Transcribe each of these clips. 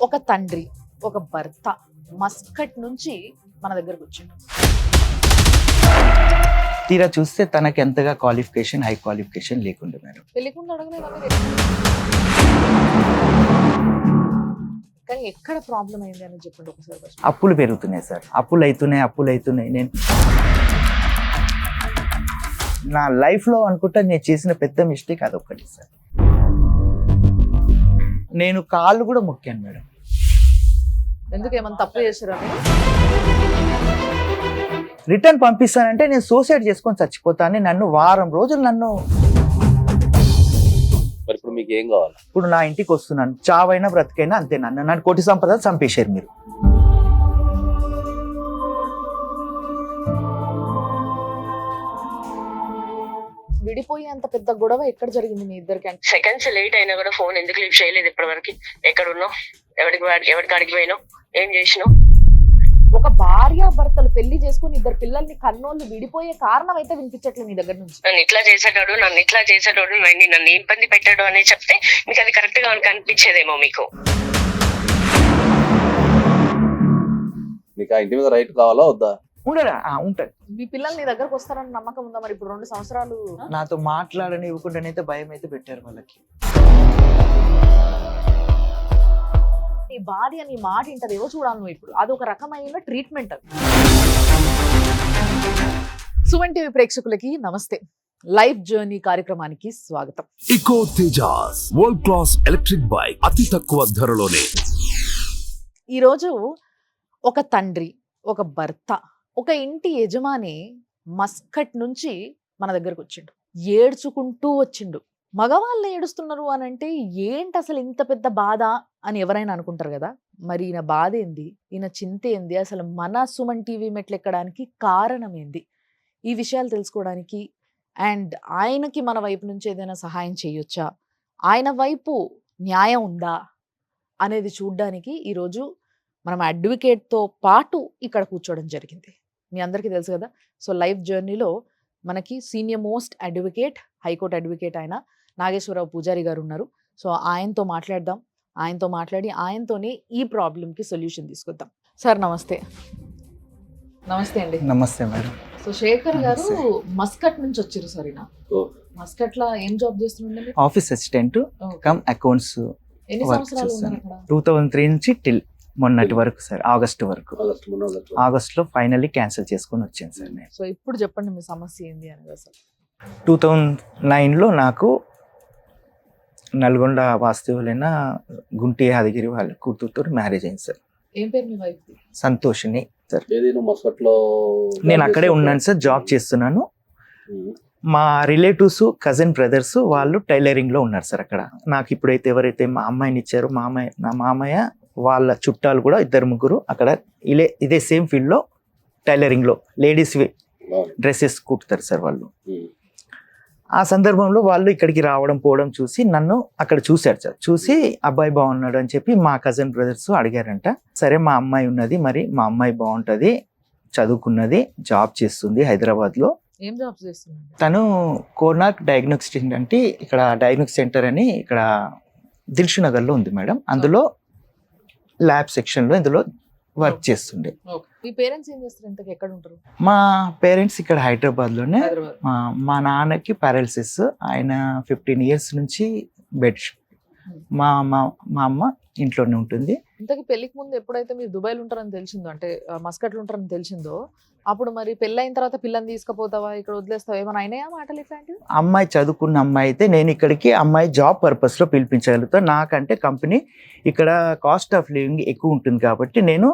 ఒక తండ్రి, ఒక భర్త మస్కట్ నుంచి మన దగ్గరకు వచ్చిండు. తీరా చూస్తే తనకి ఎంతగా క్వాలిఫికేషన్, హై క్వాలిఫికేషన్ లేకుండా మేడం. తెలియకుండా అడగలేదా మీరు? కానీ ఎక్కడ ప్రాబ్లం అయింది అని చెప్పండి ఒకసారి ఫస్ట్. అప్పులు పెరుగుతున్నాయి సార్, అప్పులు అవుతున్నాయి. నేను నా లైఫ్లో అనుకుంటా నేను చేసిన పెద్ద మిస్టేక్ అదొక్కటి సార్. నేను కాళ్ళు కూడా మొక్కాను మేడం. ఎందుకు ఏమన్నా తప్పు చేశారా మీరు? రిటర్న్ పంపిస్తానంటే నేను సూసైడ్ చేసుకొని చచ్చిపోతాను. నన్ను వారం రోజులు మరి ఇప్పుడు మీకు ఏం కావాలి? ఇప్పుడు నా ఇంటికి వస్తున్నాను, చావైనా బ్రతికైనా అంతే. నన్ను కోటి సంపద చంపేశారు మీరు. విడిపోయి అంత పెద్ద గొడవ ఎక్కడ జరిగింది మీ ఇద్దరికి? అంటే సెకండ్స్ లేట్ అయినా కూడా ఫోన్ ఎందుకు లిఫ్ట్ చేయలేదు ఇప్పటి వరకు? ఎక్కడున్నావు? ఎవరికి అడిగి పోయినావు? ఏం చేసినావు? ఒక భార్య భర్తలు పెళ్లి చేసుకుని ఇద్దరు పిల్లల్ని కన్నోళ్ళు విడిపోయే కారణం అయితే వినిపించట్లేదు మీ దగ్గర నుంచి. నన్ను ఇట్లా చేసేటోడు నన్ను ఇబ్బంది పెట్టాడు అని చెప్తే మీకు అది కరెక్ట్ గా కనిపించేదేమో మీకు. మీకు ఆ ఇంటి మీద రైట్ కావాలా వద్దా? ఉండరా? ఉంటది. మీ పిల్లలు నీ దగ్గరకు వస్తారని నమ్మకం ఉందా? మరి ఇప్పుడు 2 సంవత్సరాలు నాతో మాట్లాడని ఇవ్వకుండానైతే భయం అయితే పెట్టారు వాళ్ళకి. నీ భార్య నీ మాట ఇంటదేవో చూడాలి నువ్వు. ఇప్పుడు అదొక రకమైన ట్రీట్మెంట్. అది సుమన్ టీవీ ప్రేక్షకులకి నమస్తే. లైఫ్ జర్నీ కార్యక్రమానికి స్వాగతం. Eco Tejas world class electric bike అతి తక్కువ ధరలోనే. ఈరోజు ఒక తండ్రి, ఒక భర్త, ఒక ఇంటి యజమాని మస్కట్ నుంచి మన దగ్గరకు వచ్చిండు. ఏడ్చుకుంటూ వచ్చిండు. మగవాళ్ళు ఏడుస్తున్నారు అని అంటే ఏంటి అసలు ఇంత పెద్ద బాధ అని ఎవరైనా అనుకుంటారు కదా. మరి ఈయన బాధ ఏంది, ఈయన చింత ఏంది, అసలు మన సుమన్ టీవీ మెట్లెక్కడానికి కారణం ఏంది, ఈ విషయాలు తెలుసుకోవడానికి అండ్ ఆయనకి మన వైపు నుంచి ఏదైనా సహాయం చేయొచ్చా, ఆయన వైపు న్యాయం ఉందా అనేది చూడ్డానికి ఈరోజు మనం అడ్వకేట్తో పాటు ఇక్కడ కూర్చోవడం జరిగింది. మీ అందరికీ తెలుసు కదా. సో లైఫ్ జర్నీలో మనకి senior most advocate, high court advocate ఆయన నాగేశ్వరరావు పూజారి గారు ఉన్నారు. సో ఆయనతో మాట్లాడదాం. ఆయనతో మాట్లాడి ఆయనతోనే ఈ ప్రాబ్లంకి సొల్యూషన్ తీసుకొద్దాం. సార్ నమస్తే. నమస్తే అండి. నమస్తే మేడం. సో శేఖర్ గారు మస్కట్ నుంచి వచ్చారు. సరేనా? మస్కట్ లో ఏం జాబ్ చేస్తుండే? ఆఫీస్ అసిస్టెంట్ కమ్ అకౌంట్స్ ఎన్ని వర్క్ సంవత్సరాలు చేస్తాను. ఉన్నారు అక్కడ? 2003 నుంచి టిల్ మొన్నటి వరకు సార్, ఆగస్టు వరకు. ఆగస్ట్ లో ఫైనల్లీ క్యాన్సిల్ చేసుకొని వచ్చాను సార్ నేను. సో ఇప్పుడు చెప్పండి మీ సమస్య ఏంది అనేది. అసలు 2009లో నాకు నల్గొండ వాస్తవులైన గుంటి యాదగిరి వాళ్ళ కూతురుతో మ్యారేజ్ అయింది సార్. ఏం పేరు మీ వైఫ్? సంతోషిని సార్. ఏది నువ్వు మస్కట్లో? నేను అక్కడే ఉన్నాను సార్, జాబ్ చేస్తున్నాను. మా రిలేటివ్స్, కజిన్ బ్రదర్స్ వాళ్ళు టైలరింగ్ లో ఉన్నారు సార్ అక్కడ. నాకు ఇప్పుడైతే ఎవరైతే మా అమ్మాయిని ఇచ్చారో నా మామయ్య వాళ్ళ చుట్టాలు కూడా 2-3 అక్కడ ఇదే సేమ్ ఫీల్డ్ లో టైలరింగ్ లో లేడీస్ డ్రెస్సెస్ కుట్టుతారు సార్ వాళ్ళు. ఆ సందర్భంలో వాళ్ళు ఇక్కడికి రావడం పోవడం చూసి నన్ను అక్కడ చూశారు సార్. చూసి అబ్బాయి బాగున్నాడు అని చెప్పి మా కజిన్ బ్రదర్స్ అడిగారంట. సరే మా అమ్మాయి ఉన్నది, మరి మా అమ్మాయి బాగుంటుంది, చదువుకున్నది, జాబ్ చేస్తుంది హైదరాబాద్ లో. ఏం జాబ్ చేస్తుంది తను? కోనార్క్ డయాగ్నోస్టిక్ అంటే ఇక్కడ డయాగ్నోస్టిక్ సెంటర్ అని ఇక్కడ దిల్షు నగర్ లో ఉంది మేడం. అందులో ల్యాబ్ సెక్షన్ లో ఇందులో వర్క్ చేస్తుండే. మీ పేరెంట్స్ ఏం చేస్తారు? ఇంతకు ఎక్కడ ఉంటారు? మా పేరెంట్స్ ఇక్కడ హైదరాబాద్ లోనే. హైదరాబాద్. మా నాన్నకి పారాలిసిస్, ఆయన 15 years నుంచి బెడ్. మా అమ్మ ఇంట్లోనే ఉంటుంది. ఇంతకి పెళ్లికి ముందు ఎప్పుడైతే మీరు దుబాయ్లో ఉంటారని తెలిసిందో, అంటే మస్కట్లో ఉంటారని తెలిసిందో, అప్పుడు మరి పెళ్ళైన తర్వాత పిల్లని తీసుకుపోతావా, ఇక్కడ వదిలేస్తావా, ఏమైనా అయినాయా మాటలు ఇట్లాంటివి? అమ్మాయి చదువుకున్న అమ్మాయి అయితే నేను ఇక్కడికి అమ్మాయి జాబ్ పర్పస్ లో పిలిపించగలుగుతా. నాకంటే కంపెనీ ఇక్కడ కాస్ట్ ఆఫ్ లివింగ్ ఎక్కువ ఉంటుంది కాబట్టి నేను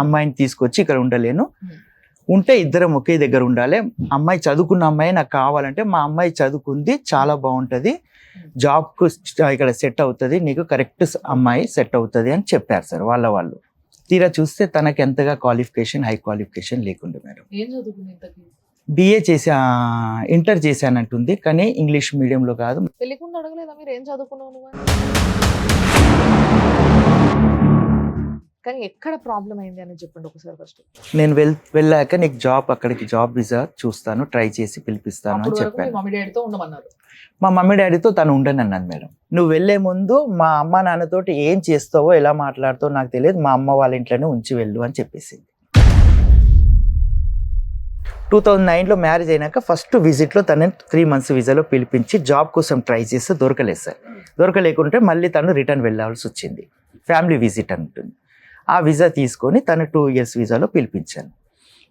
అమ్మాయిని తీసుకొచ్చి ఇక్కడ ఉండలేను. ఉంటే ఇద్దరం ఒకే దగ్గర ఉండాలి. అమ్మాయి చదువుకున్న అమ్మాయి నాకు కావాలంటే, మా అమ్మాయి చదువుకుంది, చాలా బాగుంటుంది, జాబ్కు ఇక్కడ సెట్ అవుతుంది, నీకు కరెక్ట్ అమ్మాయి సెట్ అవుతుంది అని చెప్పారు సార్ వాళ్ళు. తీరా చూస్తే తనకి ఎంతగా క్వాలిఫికేషన్, హై క్వాలిఫికేషన్ లేకుండా మేడం. ఏం చదువుకుంది ఇంతకి? బిఏ ఇంటర్ చేశానంటుంది, కానీ ఇంగ్లీష్ మీడియంలో కాదు. పెళ్లికుండా అడగలేదా మీరు ఏం చదువుకున్నావు నువ్వు? కానీ ఎక్కడ ప్రాబ్లం అయింది అని చెప్పండి ఒకసారి ఫస్ట్. నేను వెళ్ళాక నీకు జాబ్, అక్కడికి జాబ్ వీసా చూస్తాను, ట్రై చేసి పిలిపిస్తాను అని చెప్పాను. మమ్మీ డాడీతో ఉండమన్నారు. మా మమ్మీ డాడీతో తను ఉండను అన్నాను మేడం. నువ్వు వెళ్ళే ముందు మా అమ్మ నాన్నతోటి ఏం చేస్తావో ఎలా మాట్లాడుతావో నాకు తెలియదు, మా అమ్మ వాళ్ళ ఇంట్లోనే ఉంచి వెళ్ళు అని చెప్పేసింది. 2009లో మ్యారేజ్ అయినాక ఫస్ట్ విజిట్లో తనని 3 months వీసాలో పిలిపించి జాబ్ కోసం ట్రై చేస్తే దొరకలేదు సార్. దొరకలేకుంటే మళ్ళీ తను రిటర్న్ వెళ్ళాల్సి వచ్చింది. ఫ్యామిలీ విజిట్ అంటుంది. ఆ వీసా తీసుకొని తను 2 years వీసాలో పిలిపించాను.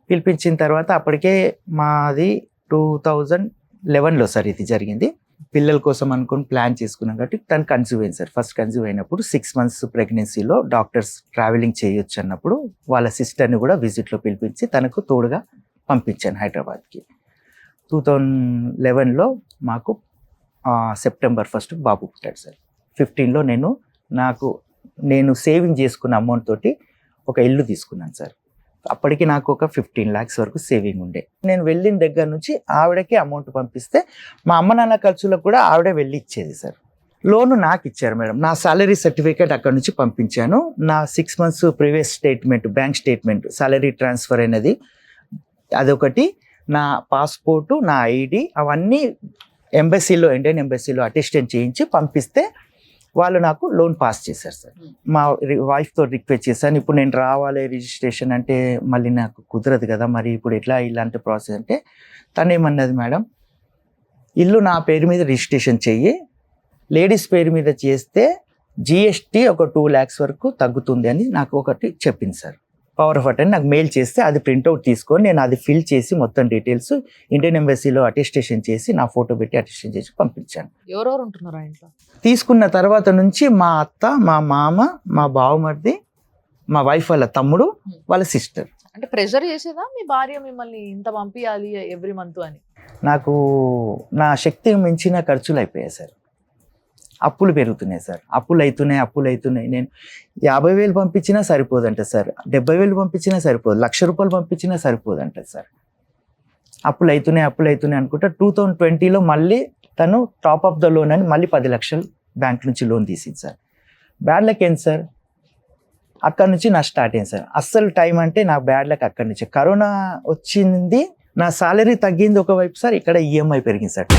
పిలిపించిన తర్వాత అప్పటికే మాది 2011లో సార్ ఇది జరిగింది. పిల్లల కోసం అనుకుని ప్లాన్ చేసుకున్నాం కాబట్టి తను కన్సీవ్ అయింది సార్. ఫస్ట్ కన్సీవ్ అయినప్పుడు 6 months ప్రెగ్నెన్సీలో డాక్టర్స్ ట్రావెలింగ్ చేయొచ్చు అన్నప్పుడు వాళ్ళ సిస్టర్ని కూడా విజిట్లో పిలిపించి తనకు తోడుగా పంపించాను హైదరాబాద్కి. 2011లో మాకు September 1 బాబు పుట్టాడు సార్. 15లో నేను సేవింగ్ చేసుకున్న అమౌంట్ తోటి ఒక ఇల్లు తీసుకున్నాను సార్. అప్పటికి నాకు ఒక 15 lakhs వరకు సేవింగ్ ఉండే. నేను వెళ్ళిన దగ్గర నుంచి ఆవిడకే అమౌంట్ పంపిస్తే మా అమ్మ నాన్న ఖర్చులకు కూడా ఆవిడే వెళ్ళి ఇచ్చేది సార్. లోను నాకు ఇచ్చారు మేడం. నా సాలరీ సర్టిఫికేట్ అక్కడ నుంచి పంపించాను. నా 6 months previous statement, bank statement, salary transfer అనేది అదొకటి, నా పాస్పోర్టు, నా ఐడి అవన్నీ ఎంబసీలో, ఇండియన్ ఎంబసీలో అటెస్టెంట్ చేయించి పంపిస్తే వాళ్ళు నాకు లోన్ పాస్ చేశారు సార్. మా వైఫ్తో రిక్వెస్ట్ చేశాను, ఇప్పుడు నేను రావాలి రిజిస్ట్రేషన్ అంటే మళ్ళీ నాకు కుదరదు కదా, మరి ఇప్పుడు ఎట్లా ఇలాంటి ప్రాసెస్ అంటే తను ఏమన్నది, మేడం ఇల్లు నా పేరు మీద రిజిస్ట్రేషన్ చెయ్యి, లేడీస్ పేరు మీద చేస్తే GST ఒక 2 lakhs వరకు తగ్గుతుంది అని నాకు ఒకటి చెప్పింది సార్. పవర్ ఆఫ్ అటెండ్ నాకు మెయిల్ చేస్తే అది ప్రింట్అవుట్ తీసుకొని నేను అది ఫిల్ చేసి మొత్తం డీటెయిల్స్ ఇండియన్ ఎంబసీలో అటెస్టేషన్ చేసి నా ఫోటో పెట్టి అటెస్టేషన్ చేసి పంపించాను. ఎవరెవరు ఉంటున్నారు ఆ ఇంట్లో? తీసుకున్న తర్వాత నుంచి మా అత్త, మా మామ, మా బావమరిది, మా వైఫ్ వాళ్ళ తమ్ముడు, వాళ్ళ సిస్టర్. అంటే ప్రెషర్ చేసేదా మీ భార్య మిమ్మల్ని ఇంత పంపించాలి ఎవ్రీ మంత్ అని? నాకు నా శక్తికి మించిన ఖర్చులు అయిపోయాయి సార్. అప్పులు పెరుగుతున్నాయి సార్. అప్పులు అవుతున్నాయి. నేను 50,000 పంపించినా సరిపోదంట సార్, 70,000 పంపించినా సరిపోదు, ₹1,00,000 పంపించినా సరిపోదంట సార్. అప్పులు అవుతున్నాయి అనుకుంటా 2020లో మళ్ళీ తను టాప్ ఆఫ్ ద లోన్ అని మళ్ళీ 10 లక్షలు బ్యాంక్ నుంచి లోన్ తీసింది సార్. బ్యాడ్ లక్ ఏంటి సార్, అక్కడ నుంచి నా స్టార్ట్ అయింది సార్. అస్సలు టైం అంటే నా బ్యాడ్ లక్ అక్కడి నుంచి. కరోనా వచ్చింది, నా సాలరీ తగ్గింది ఒకవైపు సార్, ఇక్కడ EMI పెరిగింది సార్.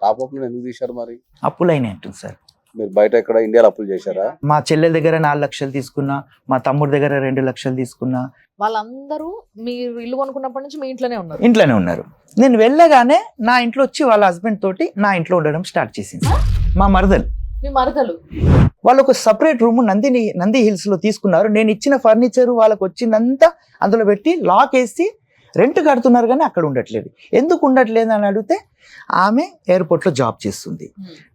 టాప్ అప్ ఎందుకు తీశారు మరి? అప్పులైనాయి అంటుంది సార్. మీరు బయట ఎక్కడ ఇండియాలో అప్పులు చేశారా? మా చెల్లెల దగ్గర 4 లక్షలు తీసుకున్నా, మా తమ్ముడి దగ్గర 2 లక్షలు తీసుకున్నా. వాళ్ళందరూ మీరు ఇల్లు కొనుక్కున్నప్పటి నుంచి మీ ఇంట్లోనే ఉన్నారు. నేను వెళ్ళగానే నా ఇంట్లో వచ్చి వాళ్ళ హస్బెండ్ తోటి నా ఇంట్లో ఉండడం స్టార్ట్ చేసింది సార్. మా మరదలు, మీ మరదలు వాళ్ళు ఒక సపరేట్ రూమ్ నంది హిల్స్ లో తీసుకున్నారు. నేను ఇచ్చిన ఫర్నిచర్ వాళ్ళకి వచ్చిందంతా అందులో పెట్టి లాక్ వేసి రెంట్ కడుతున్నారు, కానీ అక్కడ ఉండట్లేదు. ఎందుకు ఉండట్లేదు అని అడిగితే ఆమె ఎయిర్పోర్ట్లో జాబ్ చేస్తుంది.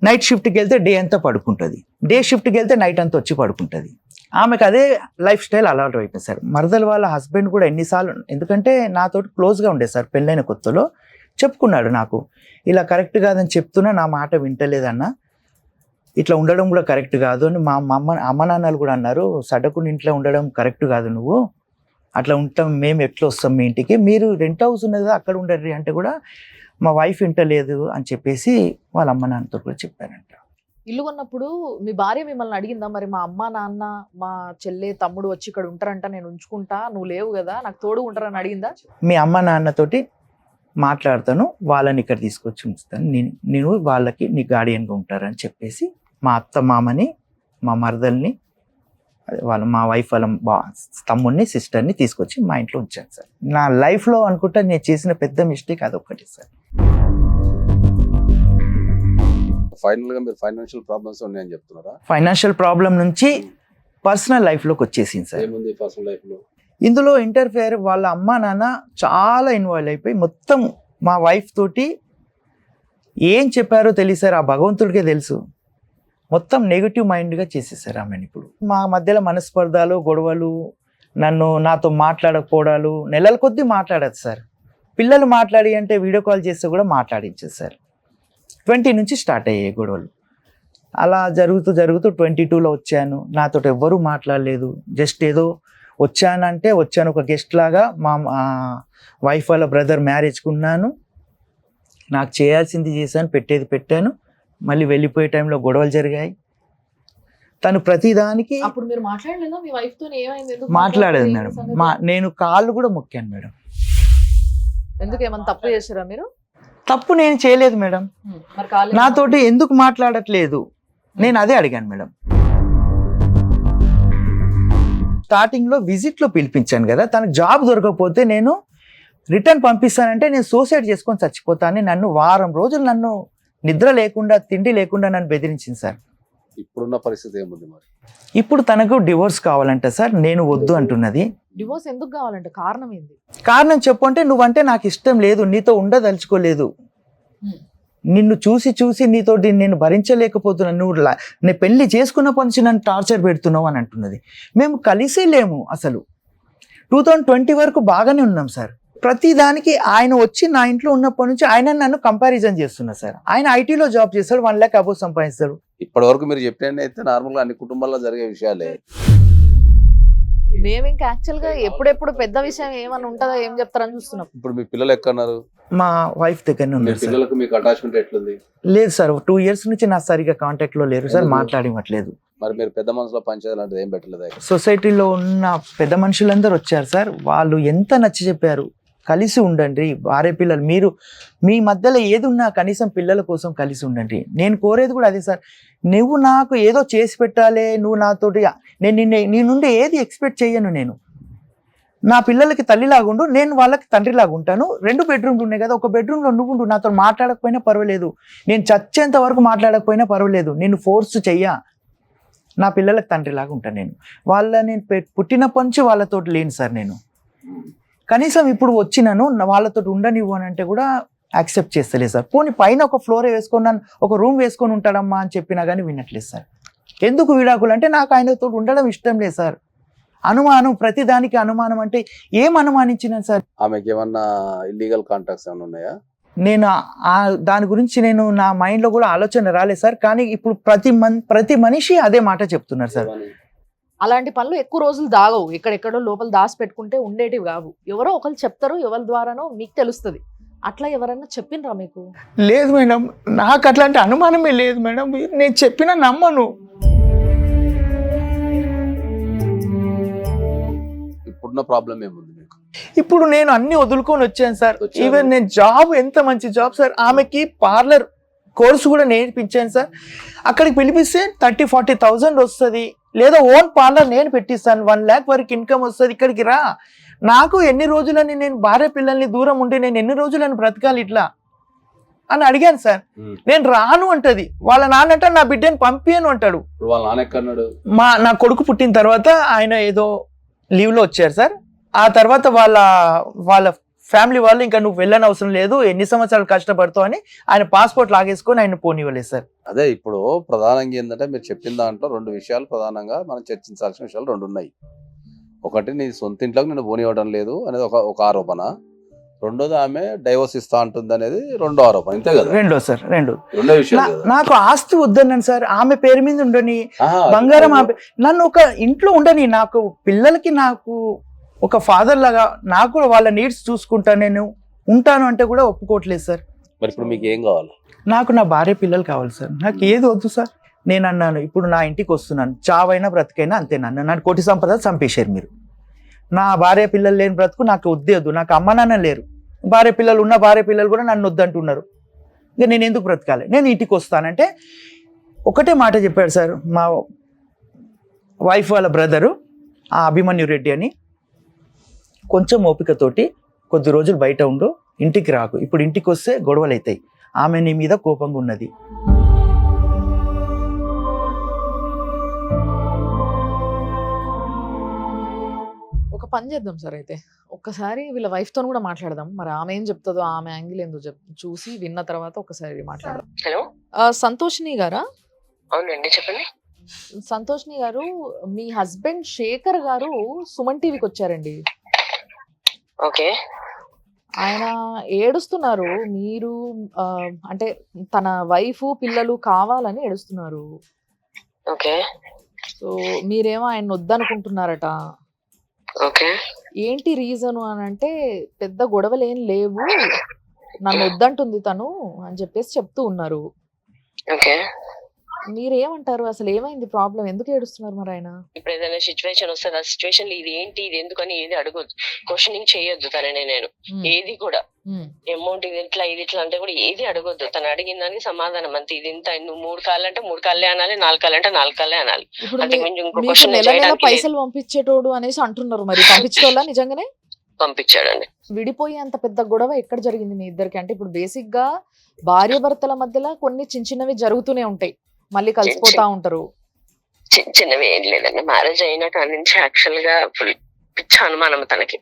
నైట్ షిఫ్ట్కి వెళ్తే డే అంతా పడుకుంటుంది, డే షిఫ్ట్కి వెళ్తే నైట్ అంతా వచ్చి పడుకుంటుంది. ఆమెకు అదే లైఫ్ స్టైల్ అలవాటు అయిపోయింది సార్. మరదలు వాళ్ళ హస్బెండ్ కూడా ఎన్నిసార్లు, ఎందుకంటే నాతో క్లోజ్గా ఉండే సార్, పెళ్ళైన కొత్తలో చెప్పుకున్నాడు నాకు, ఇలా కరెక్ట్ కాదని చెప్తున్నా నా మాట వింటలేదన్నా, ఇట్లా ఉండడం కూడా కరెక్ట్ కాదు అని మా అమ్మ నాన్నలు కూడా అన్నారు. సడకుని ఇంట్లో ఉండడం కరెక్ట్ కాదు, నువ్వు అట్లా ఉంటాం, మేము ఎట్లా వస్తాం మీ ఇంటికి, మీరు రెంట్ హౌస్ ఉన్నది అక్కడ ఉండరు అంటే కూడా మా వైఫ్ వింటలేదు అని చెప్పేసి వాళ్ళ అమ్మ నాన్నతో కూడా చెప్పారంట. ఇల్లు కొన్నప్పుడు మీ భార్య మిమ్మల్ని అడిగిందా, మరి మా అమ్మ నాన్న మా చెల్లె తమ్ముడు వచ్చి ఇక్కడ ఉంటారంట, నేను ఉంచుకుంటా, నువ్వు లేవు కదా నాకు తోడు ఉంటారని అడిగిందా? మీ అమ్మ నాన్నతోటి మాట్లాడతాను, వాళ్ళని ఇక్కడ తీసుకొచ్చి ఉంచుతాను, నేను వాళ్ళకి నీ గార్డియన్గా ఉంటారని చెప్పేసి మా అత్త మామని, మా మరదల్ని, మా వైఫ్ వాళ్ళ తమ్ముడిని, సిస్టర్ని తీసుకొచ్చి మా ఇంట్లో ఉంచాను సార్. నా లైఫ్లో అనుకుంటా నేను చేసిన పెద్ద మిస్టేక్ అదొక్కటి సార్. ఫైనల్ గా మీరు ఫైనాన్షియల్ ప్రాబ్లమ్స్ ఉన్నాయని చెప్తున్నారా? ఫైనాన్షియల్ ప్రాబ్లం నుంచి పర్సనల్ లైఫ్లోకి వచ్చేసింది సార్. ఏముంది పర్సనల్ లైఫ్ లో? ఇందులో ఇంటర్ఫియర్ వాళ్ళ అమ్మ నాన్న చాలా ఇన్వాల్వ్ అయిపోయి మొత్తం మా వైఫ్ తోటి ఏం చెప్పారో తెలియదు సార్, ఆ భగవంతుడికే తెలుసు, మొత్తం నెగిటివ్ మైండ్గా చేసేసారు ఆమెను. ఇప్పుడు మా మధ్యలో మనస్పర్ధాలు, గొడవలు, నాతో మాట్లాడకపోవడాలు, నెలల కొద్దీ మాట్లాడదు సార్. పిల్లలు మాట్లాడి అంటే వీడియో కాల్ చేస్తే కూడా మాట్లాడించేది సార్. 20 నుంచి స్టార్ట్ అయ్యాయి గొడవలు. అలా జరుగుతూ 22లో వచ్చాను, నాతో ఎవ్వరూ మాట్లాడలేదు. జస్ట్ ఏదో వచ్చాను ఒక గెస్ట్ లాగా. మా వైఫ్ వాళ్ళ బ్రదర్ మ్యారేజ్కి ఉన్నాను, నాకు చేయాల్సింది చేశాను, పెట్టేది పెట్టాను. మళ్ళీ వెళ్ళిపోయే టైంలో గొడవలు జరిగాయి. తను ప్రతిదానికి అప్పుడు మీరు మాట్లాడలేదా మీ వైఫ్ తో? ఏమైంది? మాట్లాడేది మేడం. నేను కాళ్ళు కూడా మొక్కాను మేడం. ఎందుకు ఏమైనా తప్పు చేశారా మీరు? తప్పు నేను చేయలేదు మేడం. మరి కాలేదు. నాతోటి ఎందుకు మాట్లాడట్లేదు నేను అదే అడిగాను మేడం. స్టార్టింగ్ లో విజిట్ లో పిలిపించాను కదా, తనకు జాబ్ దొరకకపోతే నేను రిటర్న్ పంపిస్తానంటే నేను సూసైడ్ చేసుకొని చచ్చిపోతానని నన్ను వారం రోజులు నన్ను నిద్ర లేకుండా తిండి లేకుండా నన్ను బెదిరించింది సార్. ఇప్పుడున్న పరిస్థితి ఏముంది మరి? ఇప్పుడు తనకు డివోర్స్ కావాలంట సార్, నేను వద్దు అంటున్నది. డివోర్స్ ఎందుకు కావాలంటే కారణం ఏంది? కారణం చెప్పు అంటే నువ్వంటే నాకు ఇష్టం లేదు, నీతో ఉండదలుచుకోలేదు, నిన్ను చూసి చూసి నీతోటి నేను భరించలేకపోతున్నాను, నువ్వు నేను పెళ్లి చేసుకున్నప్పటి నుంచి నన్ను టార్చర్ పెడుతున్నావు అని అంటున్నది. మేము కలిసే లేము అసలు. 2020 వరకు బాగానే ఉన్నాం సార్. ప్రతి దానికి ఆయన వచ్చి నా ఇంట్లో ఉన్నప్పటి నుంచి ఆయన నన్ను కంపారిజన్ చేస్తున్నారు సార్. ఆయన ఐటీలో జాబ్ చేస్తాడు, 1 lakh అబోవ్ సంపాదిస్తాడు. ఇప్పటి వరకు మీరు చెప్పినట్టు అయితే నార్మల్ గా అన్ని కుటుంబాల్లో జరిగే విషయాలే. మేము ఇంకా యాక్చువల్ గా ఎప్పుడెప్పుడు పెద్ద విషయం ఏమన్నా ఉంటుందో ఏం చెప్తారని చూస్తున్నాం. ఇప్పుడు మీ పిల్లలు ఎక్కడున్నారు? మా వైఫ్ దగ్గరనే మీ ఉన్నారు సార్. పిల్లలకు మీకు అటాచ్మెంట్ ఎట్లుంది? లేదు సార్, 2 years నుంచి నా సరిగా కాంటాక్ట్ లో లేరు సార్, ఎందుకు? మాట్లాడివ్వట్లేదు. మరి మీరు పెద్ద మనసులో పంచాయతీ లాంటిది ఏం పెట్టలేదు? సొసైటీలో ఉన్న పెద్ద మనుషులందరూ వచ్చారు సార్, వాళ్ళు ఎంత నచ్చి చెప్పారు, కలిసి ఉండండి భార్య పిల్లలు, మీరు మీ మధ్యలో ఏది ఉన్నా కనీసం పిల్లల కోసం కలిసి ఉండండి. నేను కోరేది కూడా అదే సార్. నువ్వు నాకు ఏదో చేసి పెట్టాలి, నువ్వు నాతోటి నేను నీ నుండి ఏది ఎక్స్పెక్ట్ చేయను. నేను నా పిల్లలకి తల్లిలాగుండు, నేను వాళ్ళకి తండ్రిలాగా ఉంటాను. 2 bedrooms ఉన్నాయి కదా, ఒక బెడ్రూమ్లో నువ్వు ఉండు, నాతో మాట్లాడకపోయినా పర్వాలేదు, నేను చచ్చేంత వరకు మాట్లాడకపోయినా పర్వాలేదు, నేను ఫోర్స్ చెయ్యా, నా పిల్లలకు తండ్రిలాగా ఉంటాను. నేను పుట్టినప్పటి నుంచి వాళ్ళతో లేను సార్. నేను కనీసం ఇప్పుడు వచ్చినాను వాళ్ళతో ఉండనివ్వు అని అంటే కూడా యాక్సెప్ట్ చేస్తలేదు సార్. పోనీ పైన ఒక ఫ్లోర్ వేసుకున్నాను, ఒక రూమ్ వేసుకొని ఉంటాడమ్మా అని చెప్పినా కానీ వినట్లేదు సార్. ఎందుకు విడాకులు అంటే నాకు ఆయనతో ఉండడం ఇష్టం లేదు సార్. అనుమానం, ప్రతి దానికి అనుమానం. అంటే ఏం అనుమానించినాను సార్? ఆమెకి ఏమన్నా ఇల్లీగల్ కాంటాక్ట్స్ ఏమైనా ఉన్నాయా? నేను దాని గురించి నేను నా మైండ్లో కూడా ఆలోచన రాలేదు సార్. కానీ ఇప్పుడు ప్రతి మనిషి అదే మాట చెప్తున్నారు సార్. అలాంటి పనులు ఎక్కువ రోజులు దాగవు, ఎక్కడెక్కడో లోపల దాచి పెట్టుకుంటే ఉండేటివి కావు. ఎవరో ఒకరు చెప్తారు, ఎవరి ద్వారానో మీకు తెలుస్తుంది. అట్లా ఎవరన్నా చెప్పినరా మీకు? లేదు మేడం, నాకు అట్లాంటి అనుమానమే లేదు మేడం. నేను చెప్పినా నమ్మను. ఇప్పుడున్న ప్రాబ్లం ఏముంది మీకు? ఇప్పుడు నేను అన్ని వదులుకొని వచ్చాను సార్. ఈవెన్ నేను జాబ్, ఎంత మంచి జాబ్ సార్, ఆమెకి పార్లర్ కోర్సు కూడా నేర్పించాను సార్. అక్కడికి పిలిపిస్తే 30,000-40,000 వస్తుంది, లేదా ఓన్ పార్లర్ నేను పెట్టిస్తాను, 1 lakh వరకు ఇన్కమ్ వస్తుంది, ఇక్కడికి రా. నాకు ఎన్ని రోజులని, నేను భార్య పిల్లల్ని దూరం ఉండి నేను ఎన్ని రోజులని బ్రతకాలి ఇట్లా అని అడిగాను సార్. నేను రాను అంటది. వాళ్ళ నాన్నంట నా బిడ్డని పంపియను అంటాడు. వాళ్ళ నాన్న ఎక్కడున్నాడు? నా కొడుకు పుట్టిన తర్వాత ఆయన ఏదో లీవ్లో వచ్చారు సార్. ఆ తర్వాత వాళ్ళ ఫ్యామిలీ వాళ్ళు ఇంకా నువ్వు వెళ్ళని అవసరం లేదు, ఎన్ని సంవత్సరాలు కష్టపడతావు అని ఆయన పాస్పోర్ట్ లాగేసుకొని ఆయన పోనివ్వలేదు సార్. అదే ఇప్పుడు ప్రధానంగా ఏంటంటే మీరు చెప్పిన దాంట్లో 2 విషయాలు ప్రధానంగా మనం చర్చించాల్సిన విషయాలు 2 ఉన్నాయి. ఒకటి, నీ సొంత ఇంట్లోకి నేను పోనివ్వడం లేదు అనేది ఒక ఆరోపణ. రెండోది, ఆమె డైవోర్స్ ఇస్తా అంటుంది అనేది 2వ ఆరోపణ. ఇంతే కదా? రెండో విషయం. నాకు ఆస్తి వద్దన్నాను సార్, ఆమె పేరు మీద ఉండని, బంగారం నన్ను ఒక ఇంట్లో ఉండని, నాకు పిల్లలకి నాకు ఒక ఫాదర్ లాగా నాకు వాళ్ళ నీడ్స్ చూసుకుంటా నేను ఉంటాను అంటే కూడా ఒప్పుకోవట్లేదు సార్. మరి ఇప్పుడు మీకు ఏం కావాలి? నాకు నా భార్య పిల్లలు కావాలి సార్, నాకు ఏది వద్దు సార్. నేను అన్నాను, ఇప్పుడు నా ఇంటికి వస్తున్నాను, చావైనా బ్రతికైనా అంతేనన్నా, నన్ను కోటి సంపద చంపేశారు మీరు. నా భార్య పిల్లలు లేని బ్రతుకు నాకు వద్దు, నాకు అమ్మ నాన్న లేరు, భార్య పిల్లలు కూడా నన్ను వద్దంటున్నారు, ఇంకా నేను ఎందుకు బ్రతకాలి, నేను ఇంటికి వస్తానంటే ఒకటే మాట చెప్పాడు సార్ మా వైఫ్ వాళ్ళ బ్రదరు, ఆ అభిమన్యు రెడ్డి అని. కొంచెం ఓపికతోటి కొద్ది రోజులు బయట ఉండు, ఇంటికి రాకు, ఇప్పుడు ఇంటికి వస్తే గొడవలు అవుతాయి, ఆమె నీ మీద కోపంగా ఉన్నది. ఒక పని చేద్దాం సార్, అయితే ఒక్కసారి వీళ్ళ వైఫ్ తో కూడా మాట్లాడదాం. మరి ఆమె ఏం చెప్తుందో, ఆమె యాంగిల్ ఏందో చూసి విన్న తర్వాత ఒకసారి మాట్లాడదాం. హలో, సంతోషిని గారా? అవునండి, చెప్పండి. సంతోషిని గారు, మీ హస్బెండ్ శేఖర్ గారు సుమన్ టీవీకి వచ్చారండి. ఓకే. ఆయన ఏడుస్తున్నారు, మీరు అంటే తన వైఫ్ పిల్లలు కావాలని ఏడుస్తున్నారు. ఓకే. సో మీరేమో ఆయన వద్దనుకుంటున్నారట. ఓకే. ఏంటి రీజన్ అని అంటే, పెద్ద గొడవలు ఏం లేవు, నన్ను వద్దంటుంది తను అని చెప్పేసి చెప్తూ ఉన్నారు. ఓకే. మీరేమంటారు? అసలు ఏమైంది ప్రాబ్లం? ఎందుకు ఏడుస్తున్నారు మరి ఆయన? ఇప్పుడు ఏదైనా సిచ్యువేషన్ వస్తుంది, ఆ సిచ్యువేషన్ లో ఇది ఏంటి, ఇది ఎందుకని ఏది అడగొద్దు, క్వశ్చనింగ్ చేయొద్దు తనని నేను. హ్మ్. ఏది కూడా హ్మ్. అమౌంట్ ఇది ఇట్లా అంటే కూడా ఏది అడగొద్దు. తను అడిగిన దానికి సమాధానం అంతే. ఇది ఇంత, నువ్వు 3 కాళ్ళు అంటే 3 కాళ్ళే అనాలి, 4 కాళ్ళు అంటే 4 కాళ్ళే అనాలి. ఇప్పుడు అంతకు మించి ఇంకో మీకు క్వశ్చన్ నెల నెల చేయడానికి లేదు. పైసలు పంపించేటోడు అనేసి అంటున్నారు. మరి పంపించేటోళ్ళ నిజంగానే? పంపించాడండి. విడిపోయి అంత పెద్ద గొడవ ఎక్కడ జరిగింది మీ ఇద్దరికి? అంటే ఇప్పుడు బేసిక్ గా భార్య భర్తల మధ్యలో కొన్ని చిన్న చిన్నవి జరుగుతూనే ఉంటాయి, మళ్ళీ కలిసిపోతా ఉంటారు. చిన్నవి ఏం లేదండి. మ్యారేజ్ అయిన కాడి నుంచి యాక్చువల్ గా ఫుల్ పిచ్చ అనుమానం తనకి.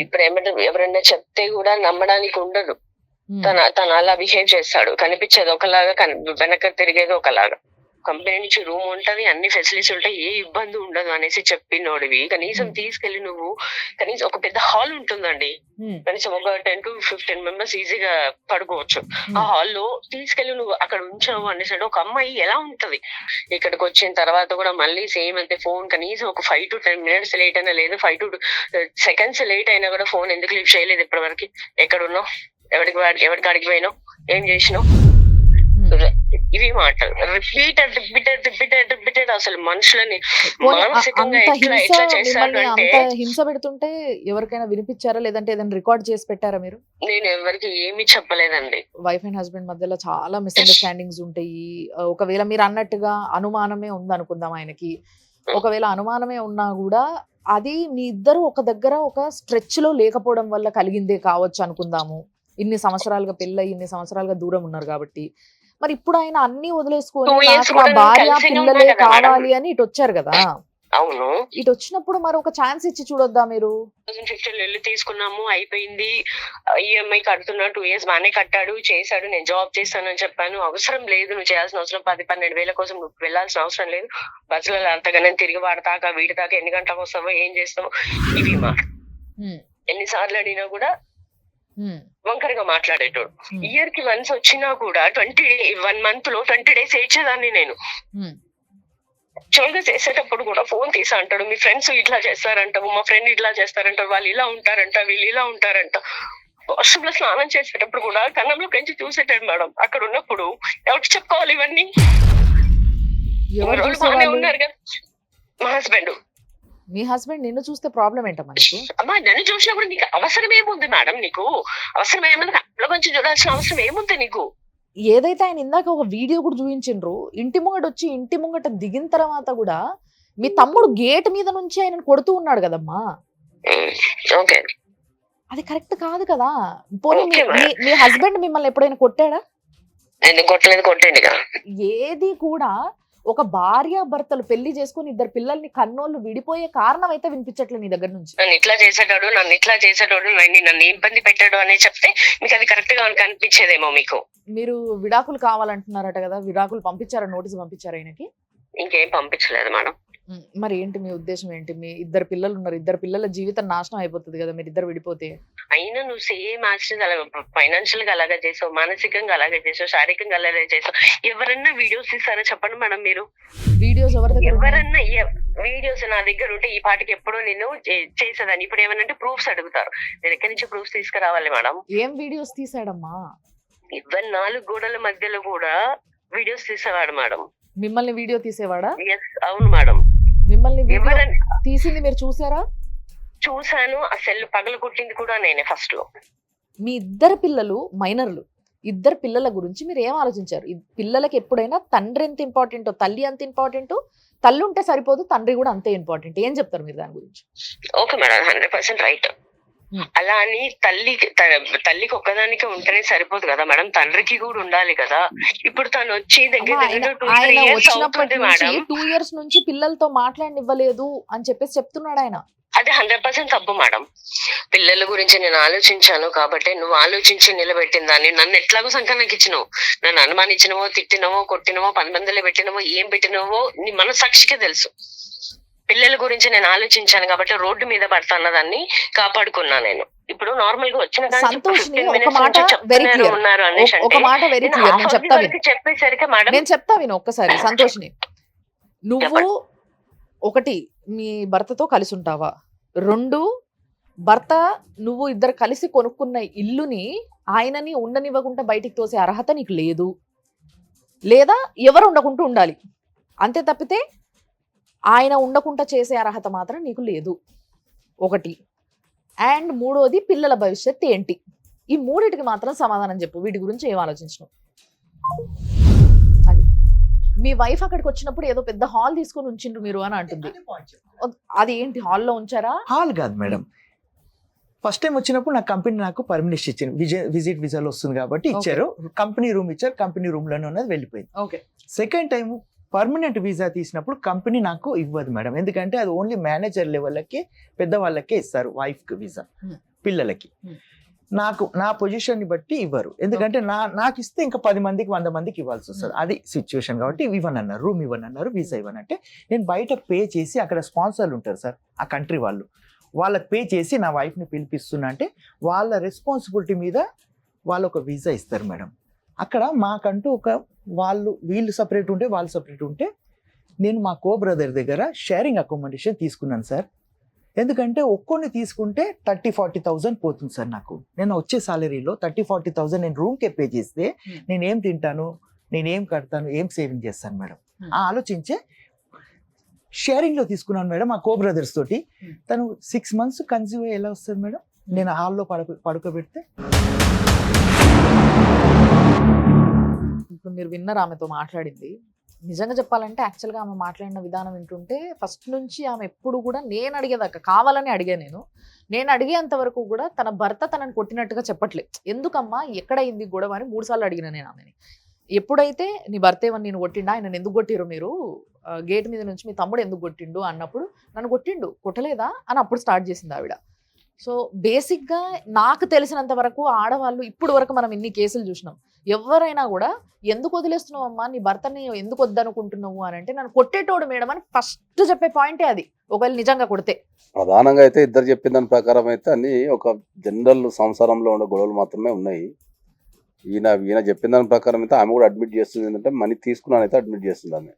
ఇప్పుడు ఏమంటే ఎవరైనా చెప్తే కూడా నమ్మడానికి ఉండదు. హ్మ్. తను అలా బిహేవ్ చేస్తాడు. కనిపించేది ఒకలాగా, వెనక తిరిగేది ఒకలాగా. కంపెనీ నుంచి రూమ్ ఉంటది, అన్ని ఫెసిలిటీస్ ఉంటాయి, ఏ ఇబ్బంది ఉండదు అనేసి చెప్పినోడివి కనీసం తీసుకెళ్లి నువ్వు కనీసం ఒక పెద్ద హాల్ ఉంటుందండి, హ్మ్. కనీసం ఒక 10 to 15 మెంబర్స్ ఈజీగా పడుకోవచ్చు. ఆ హ్మ్. హాల్లో తీసుకెళ్లి నువ్వు అక్కడ ఉంచావు అనేసి ఒక అమ్మాయి ఎలా ఉంటది? ఇక్కడికి వచ్చిన తర్వాత కూడా మళ్ళీ సేమ్ అంతే. ఫోన్ కనీసం ఒక 5 to 10 minutes లేట్ అయినా లేదు, 5 to seconds లేట్ అయినా కూడా ఫోన్ ఎందుకు లిఫ్ట్ చేయలేదు ఇప్పటి వరకు? ఎక్కడున్నావు, ఎవరికి అడిగి పోయినావు, ఏం చేసినావు? హ్మ్. ఇవి మాటలు రిపీటెడ్ అసలు మనుషులని పోనీ మానసికంగా అంత ఎట్లా హింస ఎట్లా చేశాడు మిమ్మల్ని అంటే, అంత హింస పెడుతుంటే ఎవరికైనా వినిపించారా? లేదంటే ఏదైనా రికార్డ్ చేసి పెట్టారా మీరు? నేను ఎవరికి ఏమీ చెప్పలేదండి. వైఫ్ అండ్ హస్బెండ్ మధ్యలో చాలా మిస్అండర్స్టాండింగ్స్ ఉంటాయి. ఒకవేళ మీరు అన్నట్టుగా అనుమానమే ఉందనుకుందాం ఆయనకి. ఒకవేళ అనుమానమే ఉన్నా గూడా అది మీ ఇద్దరు ఒక దగ్గర ఒక స్ట్రెచ్‌లో లేకపోవడం వల్ల కలిగిందే కావచ్చు అనుకుందాము. ఇన్ని సంవత్సరాలుగా పెళ్ళయి ఇన్ని సంవత్సరాలుగా దూరం ఉన్నారు గాబట్టి. మరి ఇప్పుడు ఆయన అన్నీ వదిలేసుకొని 2 years నాకు నా కూడా నేను భార్య, కలిసినే ఉన్నా పిల్లలే కదా మేడం. కావాలి అని ఇటొచ్చారు గదా! అవును. ఇటొచ్చినప్పుడు మరొక ఛాన్స్ ఇచ్చి చూడొద్దా మీరు? 2015 ఇల్లు తీసుకున్నాము, అయిపోయింది. ఈఎంఐ కడుతున్నా 2 years బానే కట్టాడు, చేశాడు. నేను జాబ్ చేస్తానని చెప్పాను. అవసరం లేదు, నువ్వు చేయాల్సిన అవసరం 10-12 వేల కోసం నువ్వు వెళ్ళాల్సిన అవసరం లేదు. బస్సులలో అంతగానే తిరిగి వాడతాక వీడి దాకా ఎన్ని గంటలకు వస్తావో, ఏం చేస్తావో, ఇవి మాట. హ్మ్. ఎన్నిసార్లు అడిగినా కూడా హ్మ్. వంకరగా మాట్లాడేటోడు. హ్మ్. ఇయర్ కి వన్స్ వచ్చినా కూడా 1 month లో 20 days ఏడ్చేదాన్ని నేను. హ్మ్. యాక్చువల్గా చేసేటప్పుడు కూడా ఫోన్ తీసా అంటాడు, మీ ఫ్రెండ్స్ ఇట్లా చేస్తారంటావు, మా ఫ్రెండ్ ఇట్లా చేస్తారంటారు, వాళ్ళు ఇలా ఉంటారంట, వీళ్ళు ఇలా ఉంటారంట. వాష్రూమ్ లో స్నానం చేసేటప్పుడు కూడా కన్నంలో పెంచి చూసేటాడు మేడం. అక్కడ ఉన్నప్పుడు ఎవరికి చెప్పుకోవాలి ఇవన్నీ? ఎవరు ఇన్ని రోజులు బాగానే చూసేవాళ్ళు? ఉన్నారు కదా. మా హస్బెండ్. మీ హస్బెండ్ నిన్ను చూస్తే ప్రాబ్లం ఏంటమ్మా నీకు? అమ్మా నన్ను చూసినప్పుడు నీకు అవసరం ఏముంది మేడం? నీకు అవసరం ఏముంది? కళ్ళ నుంచి చూడాల్సిన అవసరం ఏముంది నీకు? ఏదైతే ఆయన ఇందాక ఒక వీడియో కూడా చూపించిండ్రు, ఇంటి ముంగటొచ్చి ఇంటి ముంగట దిగిన తర్వాత గూడా మీ తమ్ముడు గేట్ మీద నుంచి ఆయనను కొడుతూ ఉన్నాడు గదమ్మా! ఓకే. అది కరెక్ట్ కాదు కదా! పోనీ మీ ఓకే మీ మేడం. మీ హస్బెండ్ మిమ్మల్ని ఎప్పుడైనా కొట్టాడా? ఎందుకు కొట్టలేదు? కొట్టండి కదా. ఏది కూడా ఒక భార్యాభర్తలు పెళ్లి చేసుకొని ఇద్దరు పిల్లల్ని కన్నోళ్ళు విడిపోయే కారణం అయితే వినిపించట్లేదు నీ దగ్గర నుంచి. నన్ను ఇట్లా చేసేటోడు, నన్ను ఇబ్బంది పెట్టాడు అని చెప్తే మీకు అది కరెక్ట్ గా కనిపించేదేమో మీకు. మీరు విడాకులు కావాలంటున్నారట కదా! విడాకులు పంపించారా? నోటీస్ పంపించారా ఆయనకి? ఇంకేం పంపించలేదు మేడం. మరి ఏంటి మీ ఉద్దేశం ఏంటి? మీ ఇద్దరు పిల్లలున్నారు. ఇద్దరు పిల్లల జీవితం నాశనం అయిపోతది గదా! మీరిద్దరు విడిపోతే. అయినా నువ్వు సేమ్ యాక్షన్ అలా ఫైనాన్షియల్ గా అలాగే చేసావు, మానసికంగా అలాగే చేసావు, శారీరకంగా అలాగే చేసావు. ఎవరన్నా వీడియోస్ ఇస్తారా చెప్పండి మేడం మీరు? వీడియోస్ ఎవరి దగ్గర ఉన్నాయి? ఎవరన్నా వీడియోస్ నా దగ్గర ఉంటే ఈ పాటికి ఎప్పుడో నేను చేసేదాన్ని. ఇప్పుడు ఏమనంటే ప్రూఫ్స్ అడుగుతారు. నేను ఎక్కడి నుంచి ప్రూఫ్స్ తీసుకురావాలి మేడం? ఏం వీడియోస్ తీసాడమ్మా? 24 గోడల మధ్యలో కూడా వీడియోస్ తీసేవాడు మేడం. మిమ్మల్ని వీడియో తీసేవాడా? ఎస్, అవును మేడం. మిమ్మల్ని వీడియో ఎవరన్నా తీసింది మీరు చూసారా? చూసాను. ఆ సెల్ పగలు కొట్టింది కూడా నేనే ఫస్ట్ లో. మీ ఇద్దరు పిల్లలు మైనర్లు. ఇద్దరు పిల్లల గురించి మీరు ఏం ఆలోచించారు? పిల్లలకి ఎప్పుడైనా తండ్రి ఎంత ఇంపార్టెంటో, తల్లి అంత ఇంపార్టెంటో, తల్లి ఉంటే సరిపోదు, తండ్రి కూడా అంతే ఇంపార్టెంట్. ఏం చెప్తారు మీరు దాని గురించి? Okay madam, 100% right. అలా అని తల్లికి ఒక్కదానికే ఉంటేనే సరిపోదు కదా మేడం, తండ్రికి కూడా ఉండాలి కదా. ఇప్పుడు తను వచ్చి దగ్గర అమ్మా, దగ్గర 2-3 ఆయన years వచ్చినప్పటి అవుతుంది నుంచి మేడం. 2 years నుంచి పిల్లలతో మాట్లాడనివ్వలేదు అని చెప్పేసి చెప్తున్నాడు ఆయన. అది 100% తప్పు మేడం. పిల్లల గురించి నేను ఆలోచించాను కాబట్టి నువ్వు ఆలోచించి నిలబెట్టిన దాన్ని నన్ను ఎట్లాగో సంకనాకి ఇచ్చినావు. నన్ను అనుమానించినవో, తిట్టినవో, కొట్టినవో, 10 మందిలో పెట్టినవో, ఏం పెట్టినవో నీ మనసాక్షికే తెలుసు. పిల్లల గురించి నేను ఆలోచించాను కాబట్టి రోడ్డు మీద పడతాన్న దాన్ని కాపాడుకున్నా నేను. ఇప్పుడు నార్మల్ గా వచ్చిన సంతోష్ని ఒక మాట వెరీ క్లియర్, ఉన్నారు అనేసి ఒక అంటే మాట వెరీ క్లియర్ నేను చెప్తా విను. చెప్పేసరికి మేడం నేను చెప్తా విను ఒక్కసారి. సంతోష్ని, నువ్వు చెప్పండి. ఒకటి మీ భర్తతో కలిసి ఉంటావా? 2 భర్త నువ్వు ఇద్దరు కలిసి కొనుక్కున్న ఇల్లుని ఆయనని ఉండనివ్వకుండా బయటికి తోసే అర్హత నీకు లేదు. లేదా ఎవరు ఉండకుంటూ ఉండాలి, అంతే తప్పితే ఆయన ఉండకుండా చేసే అర్హత మాత్రం నీకు లేదు ఒకటి. అండ్ మూడోది పిల్లల భవిష్యత్ ఏంటి, ఈ మూడిటికి మాత్రం సమాధానం చెప్పు. వీటి గురించి ఏం ఆలోచించను. అది మీ వైఫ్ అక్కడికి వచ్చినప్పుడు ఏదో పెద్ద హాల్ తీసుకొని ఉంచిండ్రు మీరు అని అంటుంది, అది ఏంటి హాల్లో ఉంచారా? హాల్ కాదు మేడం, ఫస్ట్ టైం వచ్చినప్పుడు నా కంపెనీ నాకు పర్మిషన్ ఇచ్చింది, విజిట్ వీసాలో వస్తుంది కాబట్టి ఇచ్చారు, కంపెనీ రూమ్ ఇచ్చారు, కంపెనీ రూమ్ లోనే ఉన్నది వెళ్ళిపోయింది. Okay. Second time permanent visa తీసినప్పుడు కంపెనీ నాకు ఇవ్వదు మేడం, ఎందుకంటే అది ఓన్లీ మేనేజర్ లెవెల్కి పెద్దవాళ్ళకే ఇస్తారు వైఫ్ వీసా, పిల్లలకి. నాకు నా పొజిషన్ ని బట్టి ఇవ్వరు, ఎందుకంటే నాకు ఇస్తే ఇంకా 10 మందికి 100 మందికి ఇవ్వాల్సి వస్తుంది, అది సిచ్యువేషన్. కాబట్టి ఇవ్వనన్నారు, రూమ్ ఇవ్వనన్నారు, వీసా ఇవ్వనంటే నేను బయట పే చేసి, అక్కడ స్పాన్సర్లు ఉంటారు సార్ ఆ కంట్రీ వాళ్ళు, వాళ్ళకి పే చేసి నా వైఫ్ని పిలిపిస్తున్నా అంటే వాళ్ళ రెస్పాన్సిబిలిటీ మీద వాళ్ళు ఒక వీసా ఇస్తారు మేడం. అక్కడ మాకంటూ ఒక వీళ్ళు సపరేట్ ఉంటే వాళ్ళు సపరేట్ ఉంటే, నేను మా కో బ్రదర్ దగ్గర షేరింగ్ అకామిడేషన్ తీసుకున్నాను సార్. ఎందుకంటే ఒక్కొని తీసుకుంటే 30,000-40,000 పోతుంది సార్ నాకు. నేను వచ్చే సాలరీలో 30,000-40,000 నేను రూమ్కే పే చేస్తే నేను ఏం తింటాను, నేను ఏం కడతాను, ఏం సేవింగ్ చేస్తాను మేడం, ఆ ఆలోచించే షేరింగ్లో తీసుకున్నాను మేడం మా కో బ్రదర్స్ తోటి. తను 6 months కన్సీవ్ అయ్యి ఎలా వస్తుంది మేడం, నేను హాల్లో పడుకోబెడితే. ఇప్పుడు మీరు విన్నారు ఆమెతో మాట్లాడింది. నిజంగా చెప్పాలంటే యాక్చువల్గా ఆమె మాట్లాడిన విధానం వింటుంటే ఫస్ట్ నుంచి ఆమె ఎప్పుడు కూడా నేను అడిగేదాకా కావాలని అడిగా, నేను అడిగేంత వరకు కూడా తన భర్త తనని కొట్టినట్టుగా చెప్పట్లేదు. ఎందుకమ్మా ఎక్కడైంది గొడవ అని 3 సార్లు అడిగిన నేను ఆమెని. ఎప్పుడైతే నీ భర్త ఏమని నేను కొట్టిండా, ఆయన ఎందుకు కొట్టిరు మీరు, గేట్ మీద నుంచి మీ తమ్ముడు ఎందుకు కొట్టిండు అన్నప్పుడు నన్ను కొట్టిండు కొట్టలేదా అని అప్పుడు స్టార్ట్ చేసింది ఆవిడ. సో బేసిక్గా నాకు తెలిసినంత వరకు ఆడవాళ్ళు ఇప్పుడు వరకు మనం ఇన్ని కేసులు చూసినాం, ఎవరైనా కూడా ఎందుకు వదిలేస్తున్నావు అమ్మా, నీ భర్తని ఎందుకు వద్దనుకుంటున్నావు అని అంటే నన్ను కొట్టేటోడు మేడం అని ఫస్ట్ చెప్పే పాయింటే అది, ఒకవేళ నిజంగా కొడితే. ప్రధానంగా అయితే ఇద్దరు చెప్పిన దాని ప్రకారం అయితే అన్ని ఒక జనరల్ సంసారంలో ఉండే గొడవలు మాత్రమే ఉన్నాయి. ఈయన చెప్పిన దాని ప్రకారం అయితే ఆమె కూడా అడ్మిట్ చేస్తుంది, ఏంటంటే మనీ తీసుకున్నాను అయితే అడ్మిట్ చేస్తుంది ఆమె.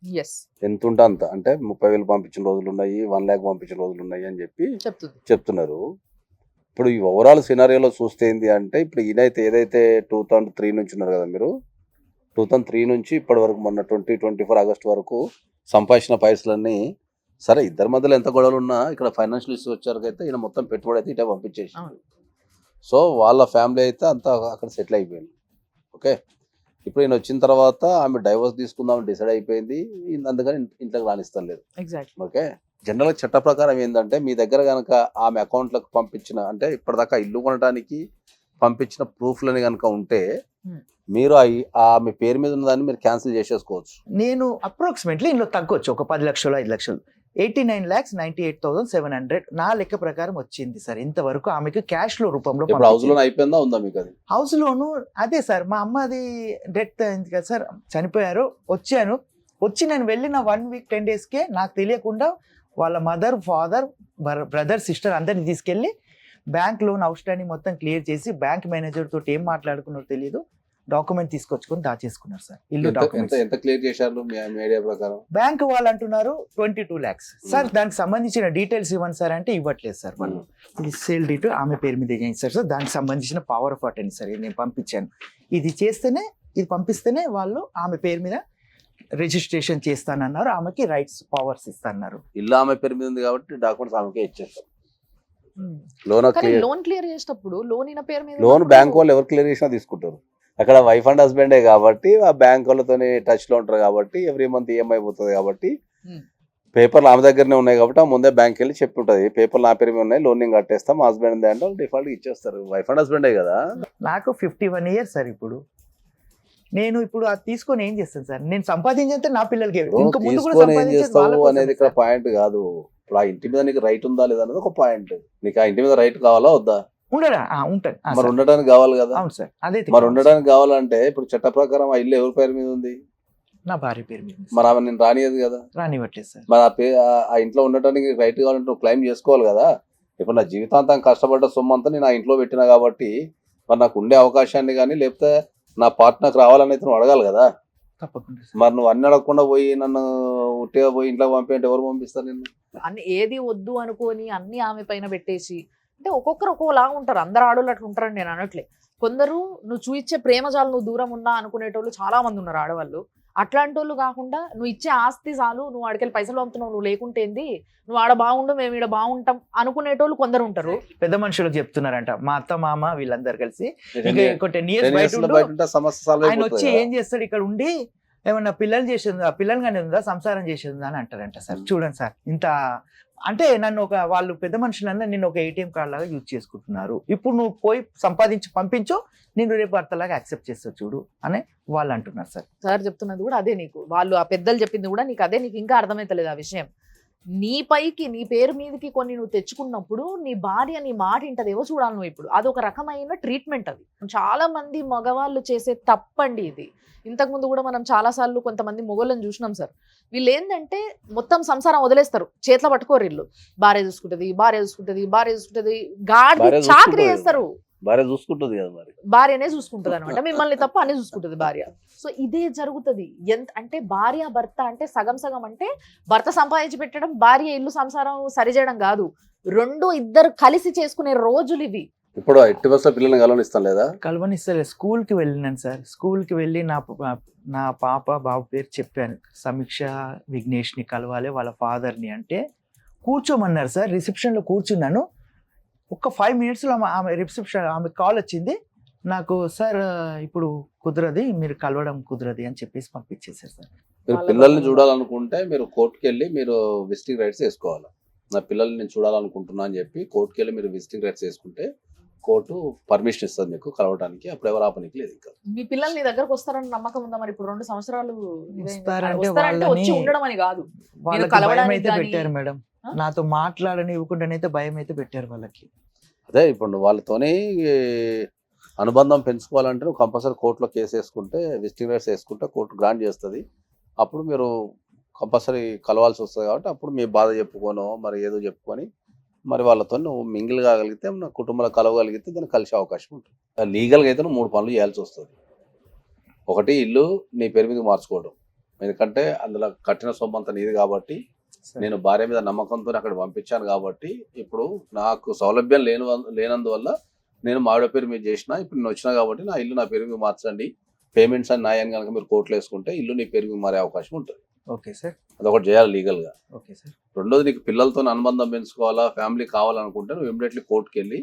ఎంత ఉంటే అంత, అంటే 30,000 పంపించిన రోజులు ఉన్నాయి, 1 lakh పంపించిన రోజులు ఉన్నాయి అని చెప్పి చెప్తున్నారు. ఇప్పుడు ఈ ఓవరాల్ సినారియోలో చూస్తే ఏంటి అంటే, ఇప్పుడు ఈయనైతే ఏదైతే 2003 నుంచి ఉన్నారు కదా మీరు, 2003 నుంచి ఇప్పటి వరకు మొన్న 2024 ఆగస్టు వరకు సంపాదించిన పైసలన్నీ సరే, ఇద్దరి మధ్యలో ఎంత గొడవలు ఉన్నా ఇక్కడ ఫైనాన్షియల్ ఇష్యూ వచ్చారు అయితే ఈయన మొత్తం పెట్టుబడి అయితే ఇటే పంపించేసి, సో వాళ్ళ ఫ్యామిలీ అయితే అంతా అక్కడ సెటిల్ అయిపోయింది. ఓకే, ఇప్పుడు ఈయన వచ్చిన తర్వాత ఆమె డైవర్స్ తీసుకుందామని డిసైడ్ అయిపోయింది, అందుకని ఇంట్లోకి రానిస్తాను లేదు. ఓకే, జనరల్గా చట్ట ప్రకారం ఏంటంటే మీ దగ్గర కనుక ఆమె అకౌంట్లకు పంపించిన, అంటే ఇప్పటిదాకా ఇల్లు కొనడానికి పంపించిన ప్రూఫ్లని కనుక ఉంటే మీరు ఆమె పేరు మీద ఉన్నదాన్ని మీరు క్యాన్సిల్ చేసేసుకోవచ్చు. నేను అప్రాక్సిమేట్లీ ఇందులో తగ్గొచ్చు, ఒక 10 లక్షలు 5 లక్షలు, 89,98,700 నా లెక్క ప్రకారం వచ్చింది సార్ ఇంతవరకు ఆమెకు క్యాష్ లో రూపంలో. హౌస్ లోన్ అయిపోయిందా, ఉందా మీకు అది? హౌస్ లోను అదే సార్, మా అమ్మది డెత్ అయింది కదా సార్, చనిపోయారు. వచ్చి నేను వెళ్ళిన 1 week 10 daysకే నాకు తెలియకుండా వాళ్ళ మదర్, ఫాదర్, బ్రదర్, సిస్టర్ అందరిని తీసుకెళ్ళి బ్యాంక్ లోన్ అవుట్ స్టాండింగ్ మొత్తం క్లియర్ చేసి, బ్యాంక్ మేనేజర్ తోటి ఏం మాట్లాడుకున్నారో తెలియదు, డాక్యుమెంట్ తీసుకొచ్చుకొని దాచేసుకున్నారు సార్. ఇల్లు డాక్యుమెంట్ ఎంత క్లియర్ చేశారు మీ ఐడియా ప్రకారం? బ్యాంక్ వాళ్ళు అంటున్నారు 22 lakhs సార్, దానికి సంబంధించిన డీటెయిల్స్ ఇవ్వండి సార్ అంటే ఇవ్వట్లేదు సార్ వాళ్ళు. ఇది సేల్ డీట్ ఆమె పేరు మీద చేయించారు సార్, దానికి సంబంధించిన పవర్ ఆఫ్ అటర్నీ సార్ నేను పంపించాను, ఇది పంపిస్తేనే వాళ్ళు ఆమె పేరు మీద రిజిస్ట్రేషన్ చేస్తానన్నారు, ఆమెకి రైట్స్ పవర్స్ ఇస్తాన్నారు. ఇల్లు ఆమె పేరు మీద ఉంది కాబట్టి డాక్యుమెంట్స్ ఆమెకే ఇచ్చేస్తారు. లోన్ క్లియర్ చేసేటప్పుడు లోన్ బ్యాంక్ వాళ్ళు ఎవరు క్లియర్ చేసినా తీసుకుంటారు. అక్కడ వైఫ్ అండ్ హస్బెండే కాబట్టి ఆ బ్యాంక్ వాళ్ళతో టచ్ లో ఉంటారు కాబట్టి ఎవ్రీ మంత్ ఈఎంఐ పోతుంది కాబట్టి పేపర్లు ఆమె దగ్గరనే ఉన్నాయి కాబట్టి ముందే బ్యాంక్ వెళ్ళి చెప్పి ఉంటుంది, పేపర్లు నా పేరు మీద ఉన్నాయి, లోన్ నేను కట్టేస్తాం, మా హస్బెండ్ అంటే వాళ్ళు డిఫాల్ట్ ఇచ్చేస్తారు. వైఫ్ అండ్ హస్బెండే కదా. నాకు 51 years సార్. నేను ఇప్పుడు అది తీసుకొని ఏం చేస్తాను సార్, నేను సంపాదించే నా పిల్లలకి అనేది ఇక్కడ పాయింట్ కాదు. ఇప్పుడు ఆ ఇంటి మీద నీకు రైట్ ఉందా లేదా అనేది ఒక పాయింట్. నీకు ఆ ఇంటి మీద రైట్ కావాలా వద్దా? ఉంటుంది. మరి ఉండడానికి కావాలి కదా. అవును సార్, అదే మరి ఉండడానికి కావాలంటే ఇప్పుడు చట్ట ప్రకారం ఆ ఇల్లు ఎవరి పేరు మీద ఉంది? నా భార్య పేరు మీద. మరి ఆమె నేను రానియదు కదా. రానివ్వట్లేదు సార్. మరి ఆ ఇంట్లో ఉండటానికి రైట్ కావాలంటే నువ్వు క్లెయిమ్ చేసుకోవాలి కదా. ఇప్పుడు నా జీవితాంతం కష్టపడ్డ సొమ్ము అంతా నేను ఆ ఇంట్లో పెట్టినా కాబట్టి మరి నాకు ఉండే అవకాశాన్ని కానీ లేకపోతే నా పార్ట్నర్కి రావాలని అయితే నువ్వు అడగాలి కదా. తప్పకుండా. మరి నువ్వు అన్ని అడగకుండా పోయి నన్ను ఉట్టిగా పోయి ఇంట్లో పంపి ఎవరు పంపిస్తారు నిన్ను? అన్ని ఏది వద్దు అనుకోని అన్ని ఆమె పైన పెట్టేసి, అంటే ఒక్కొక్కరు ఒక్కోలాగా ఉంటారు, అందరు ఆడోళ్ళు అట్లా ఉంటారని నేను అనట్లే. కొందరు నువ్వు చూయించే ప్రేమజాలు నువ్వు దూరం ఉన్నా అనుకునేటోళ్ళు చాలా మంది ఉన్నారు ఆడవాళ్ళు. అట్లాంటి వాళ్ళు కాకుండా నువ్వు ఇచ్చే ఆస్తి చాలు, నువ్వు ఆడికెళ్ళి పైసలు పంపుతున్నావు, నువ్వు లేకుంటే ఏంది, నువ్వు ఆడ బాగుండు మేము ఈడ బాగుంటాం అనుకునేటోళ్ళు కొందరు ఉంటారు. పెద్ద మనుషులకు చెప్తున్నారంట, మా అత్త మామ వీళ్ళందరూ కలిసి ఇంకా ఇంకో 10 years 10 బయట years లో ఉండు, బయట ఉంటే సమస్య సాల్వ్ ఆయన వచ్చి అయిపోతుంది ఏం చేస్తాడు ఇక్కడ ఉండి, ఏమన్నా పిల్లలు చేసేది పిల్లలు కానీ ఉందా, సంసారం చేసేది ఉందా అని అంటారంట సార్. చూడండి సార్, ఇంత అంటే నన్ను వాళ్ళు పెద్ద మనుషులన్నా నిన్ను ఒక ATM కార్డ్ లాగా యూజ్ చేసుకుంటున్నారు. ఇప్పుడు నువ్వు పోయి సంపాదించి పంపించు, నేను రేపు భర్తలాగా యాక్సెప్ట్ చేస్తా చూడు అని వాళ్ళు అంటున్నారు సార్. సార్ చెప్తున్నది కూడా అదే, నీకు వాళ్ళు ఆ పెద్దలు చెప్పింది కూడా నీకు అదే, నీకు ఇంకా అర్థమైతలేదు ఆ విషయం. నీ పైకి నీ పేరు మీదకి కొన్ని నువ్వు తెచ్చుకున్నప్పుడు నీ భార్య నీ మాట ఇంటదేవో చూడాలి నువ్వు. ఇప్పుడు అదొక రకమైన ట్రీట్మెంట్. అది చాలా మంది మగవాళ్ళు చేసే తప్పండి ఇది. ఇంతకుముందు కూడా మనం చాలాసార్లు కొంతమంది మొగోళ్ళని చూసినాం సార్. వీళ్ళు ఏంటంటే మొత్తం సంసారం వదిలేస్తారు, చేతిలో పట్టుకోరు. వీళ్ళు భార్య చూసుకుంటది, భార్య చూసుకుంటది, భార్య చూసుకుంటది, గాడి భార్య చాకరీ చూసుకుంటది. చేస్తారు. భార్య చూసుకుంటుంది కదా మరి. భార్యనే చూసుకుంటది అనమాట, మిమ్మల్ని తప్ప అనే చూసుకుంటది భార్య. సో ఇదే జరుగుతుంది. ఎంత అంటే భార్య భర్త అంటే సగం సగం, అంటే భర్త సంపాదించి పెట్టడం, భార్య ఇల్లు సంసారం సరిచేయడం కాదు. రెండు ఇద్దరు కలిసి చేసుకునే రోజులు ఇవి. ఇప్పుడు ఎట్టి బస్సులో పిల్లల్ని కలవనిస్తాం లేదా? కలవనిస్తలే. స్కూల్కి వెళ్ళినాను సార్. స్కూల్కి వెళ్ళి నా పాప బాబు పేరు చెప్పాను, సమీక్ష విఘ్నేష్ని కలవాలి వాళ్ళ ఫాదర్ని అంటే కూర్చోమన్నారు సార్. రిసెప్షన్లో కూర్చున్నాను. ఒక్క 5 minutesలో ఆమె రిసెప్షన్ ఆమె కాల్ వచ్చింది నాకు, సార్ ఇప్పుడు కుదరది, మీరు కలవడం కుదరది అని చెప్పేసి పంపించేశారు సార్. మీరు పిల్లల్ని చూడాలనుకుంటే మీరు కోర్టుకి వెళ్ళి మీరు విజిటింగ్ రైట్స్ వేసుకోవాలి. నా పిల్లల్ని నేను చూడాలనుకుంటున్నా అని చెప్పి కోర్టుకి వెళ్ళి మీరు విజిటింగ్ రైట్స్ వేసుకుంటే కోర్టు పర్మిషన్ ఇస్తుంది మీకు కలవడానికి. అప్పుడు ఎవరు ఆపనికి లేదు. ఇంకా మీ పిల్లలు నీ దగ్గరకు వస్తారని నమ్మకం ఉందా మరి? ఇప్పుడు 2 సంవత్సరాలు వస్తారంటే వస్తారంటే వచ్చి ఉండడం అని కాదు, వాళ్ళకి భయం అయితే పెట్టారు మేడం. నాతో మాట్లాడని ఇవ్వకుండానైతే భయం అయితే పెట్టారు వాళ్ళకి. అదే ఇప్పుడు నువ్వు వాళ్ళతోనే అనుబంధం పెంచుకోవాలంటే నువ్వు కంపల్సరీ కోర్టులో కేసు వేసుకుంటే, విజిటింగ్ రైట్స్ వేసుకుంటే కోర్టు గ్రాంట్ చేస్తుంది. అప్పుడు మీరు కంపల్సరీ కలవాల్సి వస్తుంది. కాబట్టి అప్పుడు మీ బాధ చెప్పుకోనో మరి ఏదో చెప్పుకొని మరి వాళ్ళతో నువ్వు మింగిల్ కాగలిగితే, నా కుటుంబంలో కలవగలిగితే దాన్ని కలిసే అవకాశం ఉంటుంది. లీగల్గా అయితే నువ్వు 3 పనులు చేయాల్సి వస్తుంది. ఒకటి, ఇల్లు నీ పేరు మీద మార్చుకోవడం. ఎందుకంటే అందులో కట్టిన సొమ్ము అంతా నీది కాబట్టి, నేను భార్య మీద నమ్మకంతో అక్కడ పంపించాను కాబట్టి, ఇప్పుడు నాకు సౌలభ్యం లేనందువల్ల నేను మావిడ పేరు మీద చేసిన, ఇప్పుడు నేను వచ్చినా కాబట్టి నా ఇల్లు నా పేరు మీద మార్చండి, పేమెంట్స్ అని నాయని కనుక మీరు కోర్టులో వేసుకుంటే ఇల్లు నీ పేరు మీద మారే అవకాశం ఉంటుంది. ఓకే సార్, అదొకటి చేయాలి లీగల్గా. Okay sir. రెండోది, నీకు పిల్లలతో అనుబంధం పెంచుకోవాలా, ఫ్యామిలీ కావాలనుకుంటే నువ్వు ఇమ్మీడియట్లీ కోర్టుకి వెళ్ళి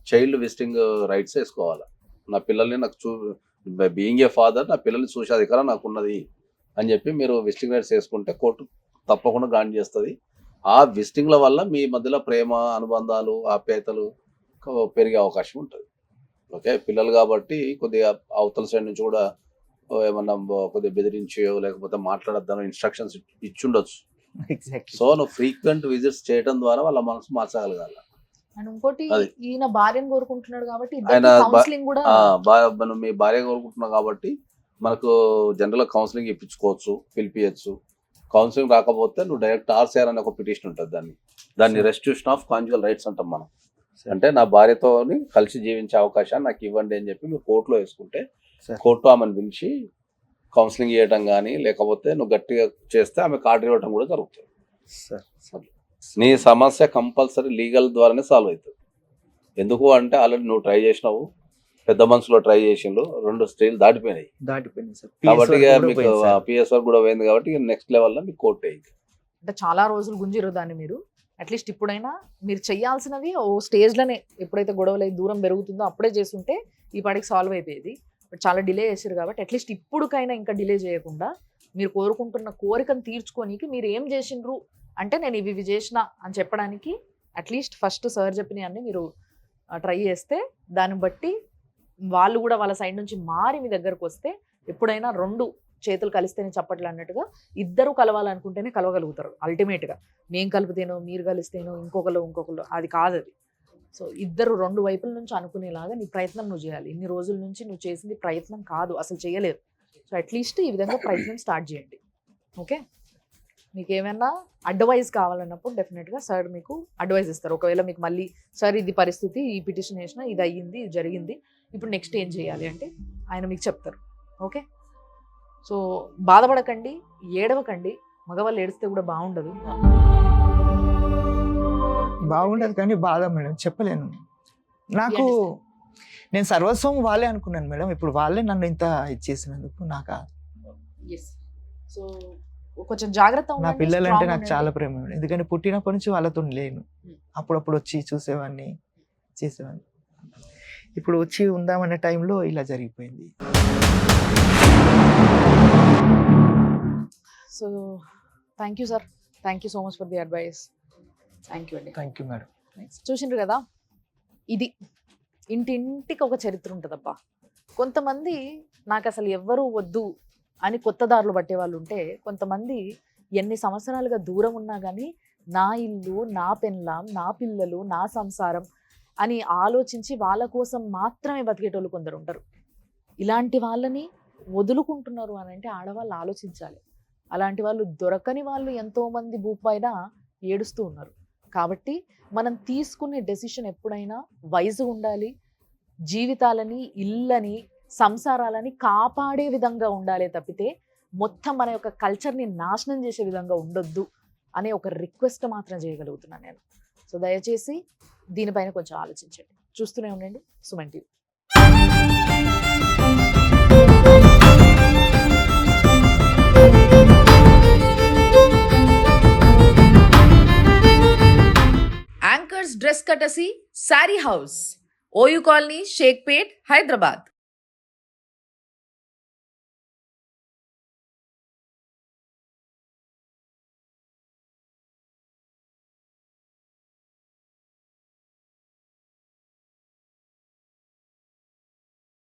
చైల్డ్ విజిటింగ్ రైట్స్ వేసుకోవాలి. నా పిల్లల్ని నాకు బీయింగ్ ఏ ఫాదర్ నా పిల్లల్ని చూసే అధికారం నాకు ఉన్నది అని చెప్పి మీరు విజిటింగ్ రైట్స్ వేసుకుంటే కోర్టు తప్పకుండా గ్రాంట్ చేస్తుంది. ఆ విజిటింగ్ల వల్ల మీ మధ్యలో ప్రేమ, అనుబంధాలు, ఆప్యాయతలు పెరిగే అవకాశం ఉంటుంది. ఓకే, పిల్లలు కాబట్టి కొద్దిగా అవతల సైడ్ నుంచి కూడా ఏమన్నా కొద్దిగా బెదిరించో లేకపోతే మాట్లాడద్దాను ఇన్స్ట్రక్షన్స్ ఇచ్చుండొచ్చు. ఎగ్జాక్ట్లీ. సో నువ్వు ఫ్రీక్వెంట్ విజిట్స్ చేయడం ద్వారా వాళ్ళ మనసు మార్చగలగాలి. అండ్ ఇంకోటి, అది. ఈయన భార్యను కోరుకుంటున్నాడు కాబట్టి ఆయన కౌన్సిలింగ్ కూడా మనం మీ భార్య కోరుకుంటున్నావు కాబట్టి మనకు జనరల్ కౌన్సిలింగ్ ఇప్పించుకోవచ్చు, పిలిపియచ్చు. కౌన్సిలింగ్ రాకపోతే నువ్వు డైరెక్ట్ RCR అనే ఒక పిటిషన్ ఉంటుంది, దాన్ని రెస్టిట్యూషన్ ఆఫ్ కాంజుగల్ రైట్స్ అంటాం మనం. అంటే నా భార్యతో కలిసి జీవించే అవకాశాన్ని నాకు ఇవ్వండి అని చెప్పి మీరు కోర్టులో వేసుకుంటే కోర్టు ఆమెను పిలిచి కౌన్సిలింగ్ చేయడం కానీ, లేకపోతే నువ్వు గట్టిగా చేస్తే ఆమె కార్డు ఇవ్వడం కూడా జరుగుతుంది. నీ సమస్య కంపల్సరీ లీగల్ ద్వారానే సాల్వ్ అవుతుంది. ఎందుకు అంటే ఆల్రెడీ నువ్వు ట్రై చేసినావు, పెద్ద మనసులో ట్రై చేసిండు, 2 స్టేజ్లు దాటిపోయినాయి సార్. కాబట్టి మీకు PS వరకు కూడా పోయింది కాబట్టి నెక్స్ట్ లెవెల్లో మీకు కోర్టు అయ్యింది. అంటే చాలా రోజులు గుంజిరు దాన్ని. మీరు అట్లీస్ట్ ఇప్పుడైనా మీరు చేయాల్సినవి ఓ స్టేజ్లోనే, ఎప్పుడైతే గొడవలు దూరం పెరుగుతుందో అప్పుడే చేస్తుంటే ఈ పాటికి సాల్వ్ అయిపోయేది. బట్ చాలా డిలే చేశారు కాబట్టి అట్లీస్ట్ ఇప్పుడుకైనా ఇంకా డిలే చేయకుండా మీరు కోరుకుంటున్న కోరికను తీర్చుకోనికి మీరు ఏం చేసిండ్రు అంటే, నేను ఇవి చేసిన అని చెప్పడానికి అట్లీస్ట్ ఫస్ట్ సార్ చెప్పినవి అన్నీ మీరు ట్రై చేస్తే, దాన్ని బట్టి వాళ్ళు కూడా వాళ్ళ సైడ్ నుంచి మారి మీ దగ్గరకు వస్తే, ఎప్పుడైనా 2 చేతులు కలిస్తేనే చప్పట్లు అన్నట్టుగా ఇద్దరు కలవాలనుకుంటేనే కలవగలుగుతారు అల్టిమేట్గా. నేను కలిపితేనో, మీరు కలిస్తేనో, ఇంకొకరు అది కాదు అది. సో ఇద్దరు 2 వైపుల నుంచి అనుకునేలాగా నీ ప్రయత్నం నువ్వు చేయాలి. ఇన్ని రోజుల నుంచి నువ్వు చేసింది ప్రయత్నం కాదు, అసలు చేయలేదు. సో అట్లీస్ట్ ఈ విధంగా ప్రయత్నం స్టార్ట్ చేయండి. ఓకే, మీకు ఏమైనా అడ్వైజ్ కావాలన్నప్పుడు డెఫినెట్గా సార్ మీకు అడ్వైజ్ ఇస్తారు. ఒకవేళ మీకు మళ్ళీ సార్ ఇది పరిస్థితి, ఈ పిటిషన్ వేసినా ఇది అయ్యింది, ఇది జరిగింది, ఇప్పుడు నెక్స్ట్ ఏం చేయాలి అంటే ఆయన మీకు చెప్తారు. ఓకే, సో బాధపడకండి, ఏడవకండి. మగవాళ్ళు ఏడిస్తే కూడా బాగుండదు కానీ బాధ మేడం చెప్పలేను. నాకు నేను సర్వస్వం వాళ్ళే అనుకున్నాను మేడం. ఇప్పుడు వాళ్ళే నన్ను ఇంత ఇచ్చేసినందుకు నాకు సో కొంచెం జాగ్రత్త నా ఉండండి, పిల్లలు strong అంటే నాకు ఉండండి. చాలా ప్రేమ, ఎందుకంటే పుట్టినప్పటి నుంచి వాళ్ళతో లేను. Hmm. అప్పుడప్పుడు వచ్చి చూసేవాడిని, చేసేవాడిని. ఇప్పుడు వచ్చి ఉందామనే టైంలో ఇలా జరిగిపోయింది. So thank you sir, thank you so much for the advice. Thank you అండి. Thank you madam. చూసిండ్రు కదా, ఇది ఇంటింటికి ఒక చరిత్ర ఉంటుందబ్బా. కొంతమంది నాకు అసలు ఎవ్వరూ వద్దు అని కొత్త దారులు పట్టే వాళ్ళు ఉంటే, కొంతమంది ఎన్ని సంవత్సరాలుగా దూరం ఉన్నా కానీ నా ఇల్లు, నా పెళ్ళాం, నా పిల్లలు, నా సంసారం అని ఆలోచించి వాళ్ళ కోసం మాత్రమే బతికేటోళ్ళు కొందరు ఉంటారు. ఇలాంటి వాళ్ళని వదులుకుంటున్నారు అని అంటే ఆడవాళ్ళు ఆలోచించాలి. అలాంటి వాళ్ళు దొరకని వాళ్ళు ఎంతోమంది భూపైన ఏడుస్తూ ఉన్నారు. కాబట్టి మనం తీసుకునే డెసిషన్ ఎప్పుడైనా వైజ్గా ఉండాలి. జీవితాలని, ఇళ్ళని, సంసారాలని కాపాడే విధంగా ఉండాలి తప్పితే మొత్తం మన యొక్క కల్చర్ని నాశనం చేసే విధంగా ఉండొద్దు అనే ఒక రిక్వెస్ట్ మాత్రం చేయగలుగుతున్నాను నేను. సో దయచేసి దీనిపైన కొంచెం ఆలోచించండి. చూస్తూనే ఉండండి Suman TV. Anchor's Dress Courtesy, Sari House, OU Colony, Sheikhpet, Hyderabad.